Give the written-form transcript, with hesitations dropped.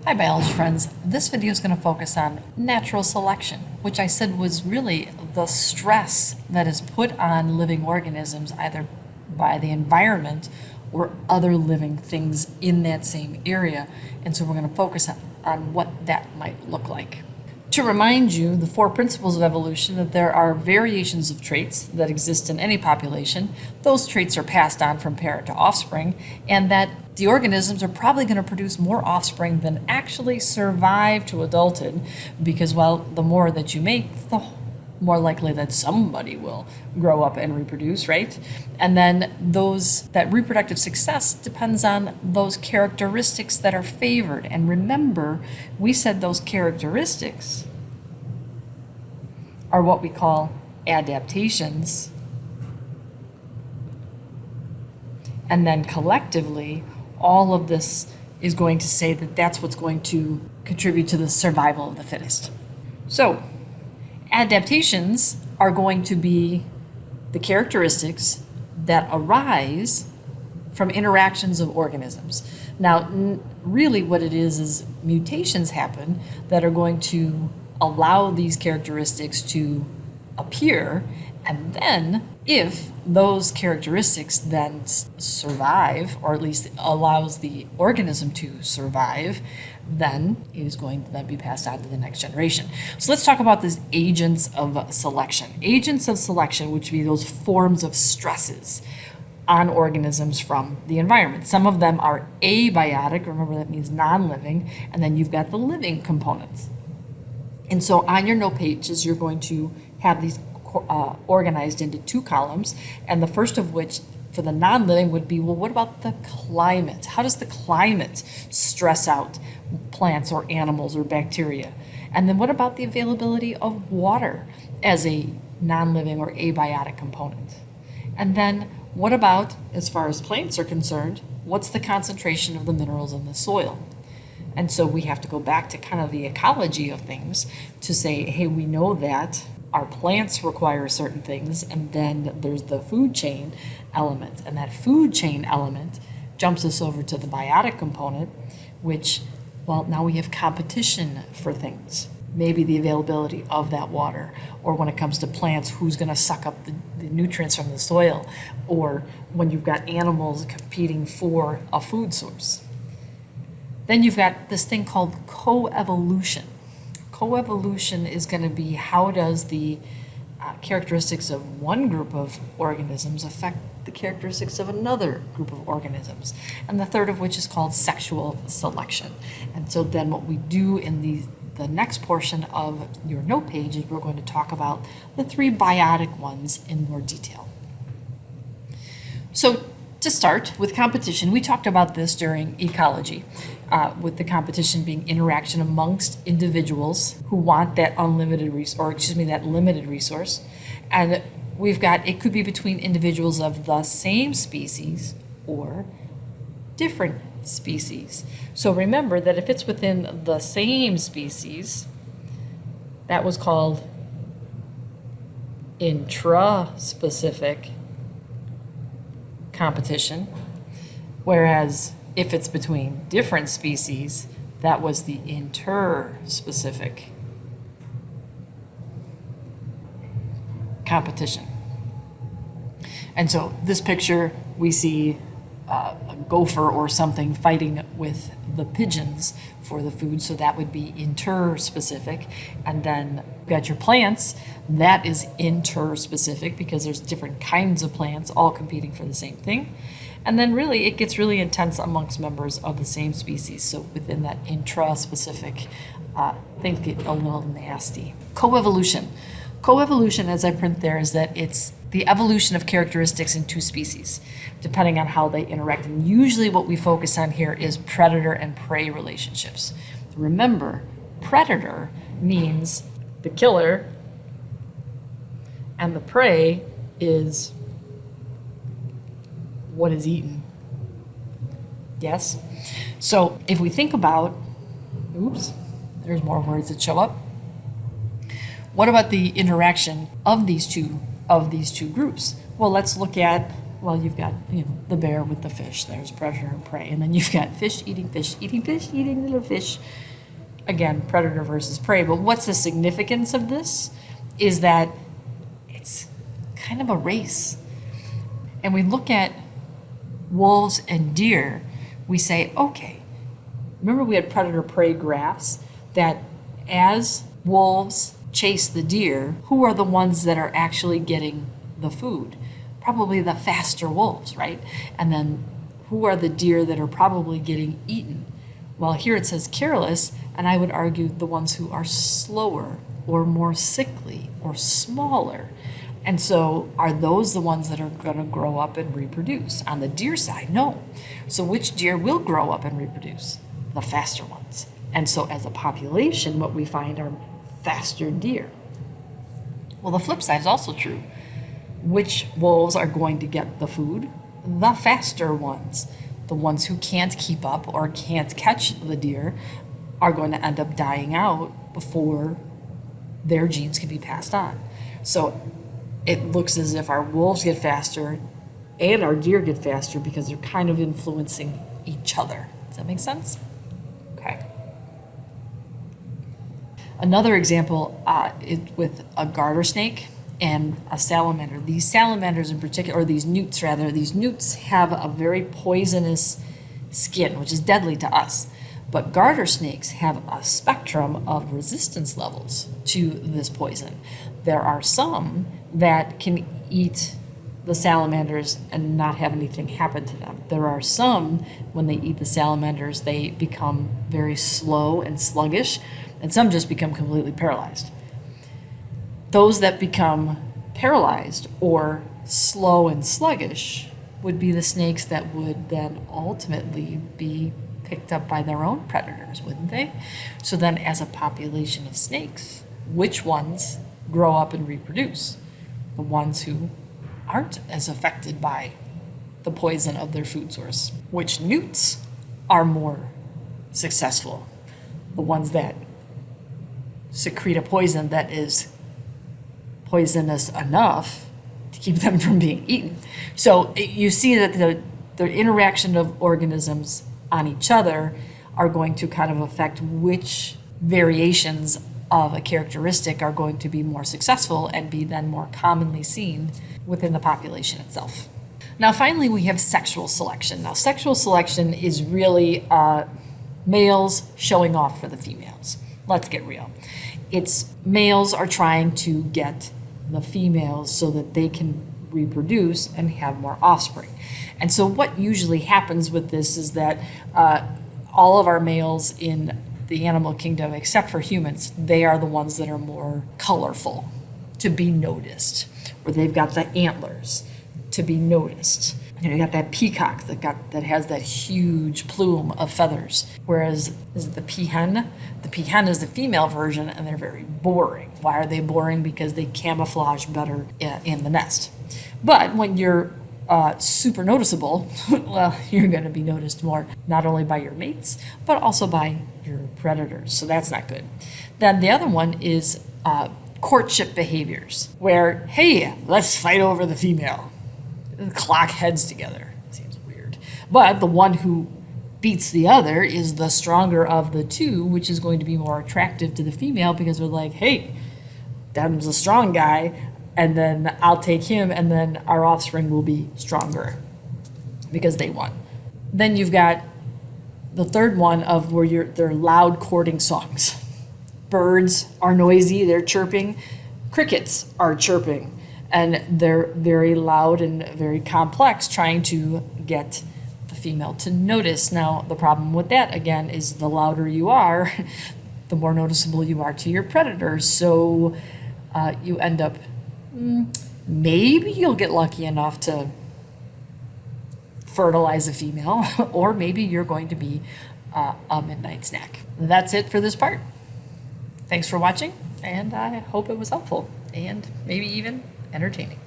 Hi biology friends, this video is going to focus on natural selection, which I said was really the stress that is put on living organisms either by the environment or other living things in that same area. And so we're going to focus on what that might look like. To remind you, the 4 principles of evolution, that there are variations of traits that exist in any population. Those traits are passed on from parent to offspring, and that the organisms are probably going to produce more offspring than actually survive to adulthood, because, well, the more that you make, the more likely that somebody will grow up and reproduce, right? And then that reproductive success depends on those characteristics that are favored. And remember, we said those characteristics are what we call adaptations. And then collectively, all of this is going to say that that's what's going to contribute to the survival of the fittest. So, adaptations are going to be the characteristics that arise from interactions of organisms. Now, really what it is mutations happen that are going to allow these characteristics to appear, and then if those characteristics then survive, or at least allows the organism to survive, then it is going to then be passed on to the next generation. So let's talk about these agents of selection. Agents of selection, which would be those forms of stresses on organisms from the environment. Some of them are abiotic, remember that means non-living, and then you've got the living components. And so on your note pages, you're going to have these organized into 2 columns, and the first of which for the non-living would be, well, what about the climate? How does the climate stress out plants or animals or bacteria? And then what about the availability of water as a non-living or abiotic component? And then what about, as far as plants are concerned, what's the concentration of the minerals in the soil? And so we have to go back to kind of the ecology of things to say, hey, we know that our plants require certain things, and then there's the food chain element, and that food chain element jumps us over to the biotic component, which, well, now we have competition for things. Maybe the availability of that water, or when it comes to plants, who's going to suck up the nutrients from the soil, or when you've got animals competing for a food source. Then you've got this thing called coevolution. Coevolution is going to be how does the characteristics of one group of organisms affect the characteristics of another group of organisms. And the third of which is called sexual selection. And so then what we do in the next portion of your note page is we're going to talk about the 3 biotic ones in more detail. So to start with competition, we talked about this during ecology, with the competition being interaction amongst individuals who want that unlimited that limited resource. And we've got, it could be between individuals of the same species or different species. So remember that if it's within the same species, that was called intraspecific competition, whereas if it's between different species, that was the interspecific competition. And so this picture, we see a gopher or something fighting with the pigeons for the food, so that would be interspecific. And then you've got your plants, that is interspecific because there's different kinds of plants all competing for the same thing. And then really it gets really intense amongst members of the same species. So within that intraspecific, things get a little nasty. Coevolution. Coevolution, as I print there, is that it's the evolution of characteristics in 2 species, depending on how they interact. And usually what we focus on here is predator and prey relationships. Remember, predator means the killer, and the prey is what is eaten. Yes? So if we think about, oops, there's more words that show up. What about the interaction of these two groups? Well, let's look at Well, you've got, the bear with the fish. There's predator and prey. And then you've got fish, eating little fish. Again, predator versus prey. But what's the significance of this is that it's kind of a race. And we look at wolves and deer, we say, okay, remember we had predator-prey graphs, that as wolves chase the deer, who are the ones that are actually getting the food? Probably the faster wolves, right? And then who are the deer that are probably getting eaten? Well, here it says careless, and I would argue the ones who are slower or more sickly or smaller. And so are those the ones that are going to grow up and reproduce? On the deer side, no. So which deer will grow up and reproduce? The faster ones. And so as a population, what we find are faster deer. Well, the flip side is also true. Which wolves are going to get the food? The faster ones. The ones who can't keep up or can't catch the deer are going to end up dying out before their genes can be passed on. So it looks as if our wolves get faster and our deer get faster because they're kind of influencing each other. Does that make sense? Okay. Another example is with a garter snake and a salamander. These salamanders in particular, or these newts rather, these newts have a very poisonous skin, which is deadly to us. But garter snakes have a spectrum of resistance levels to this poison. There are some that can eat the salamanders and not have anything happen to them. There are some, when they eat the salamanders, they become very slow and sluggish, and some just become completely paralyzed. Those that become paralyzed or slow and sluggish would be the snakes that would then ultimately be picked up by their own predators, wouldn't they? So then as a population of snakes, which ones grow up and reproduce? The ones who aren't as affected by the poison of their food source. Which newts are more successful? The ones that secrete a poison that is poisonous enough to keep them from being eaten. So you see that the interaction of organisms on each other are going to kind of affect which variations of a characteristic are going to be more successful and be then more commonly seen within the population itself. Now, finally, we have sexual selection. Now, sexual selection is really males showing off for the females. Let's get real. It's males are trying to get the females so that they can reproduce and have more offspring. And so what usually happens with this is that all of our males in the animal kingdom, except for humans, they are the ones that are more colorful to be noticed, or they've got the antlers to be noticed. You got that peacock that has that huge plume of feathers. Whereas is it the peahen? The peahen is the female version, and they're very boring. Why are they boring? Because they camouflage better in the nest. But when you're super noticeable, well, you're going to be noticed more, not only by your mates, but also by your predators. So that's not good. Then the other one is courtship behaviors, where, hey, let's fight over the female. Clock heads together. Seems weird. But the one who beats the other is the stronger of the two, which is going to be more attractive to the female because they're like, hey, them's a strong guy, and then I'll take him, and then our offspring will be stronger because they won. Then you've got the third one of where they're loud courting songs. Birds are noisy, they're chirping. Crickets are chirping. And they're very loud and very complex, trying to get the female to notice. Now, the problem with that, again, is the louder you are, the more noticeable you are to your predators. So you end up, maybe you'll get lucky enough to fertilize a female, or maybe you're going to be a midnight snack. That's it for this part. Thanks for watching, and I hope it was helpful and maybe even entertaining.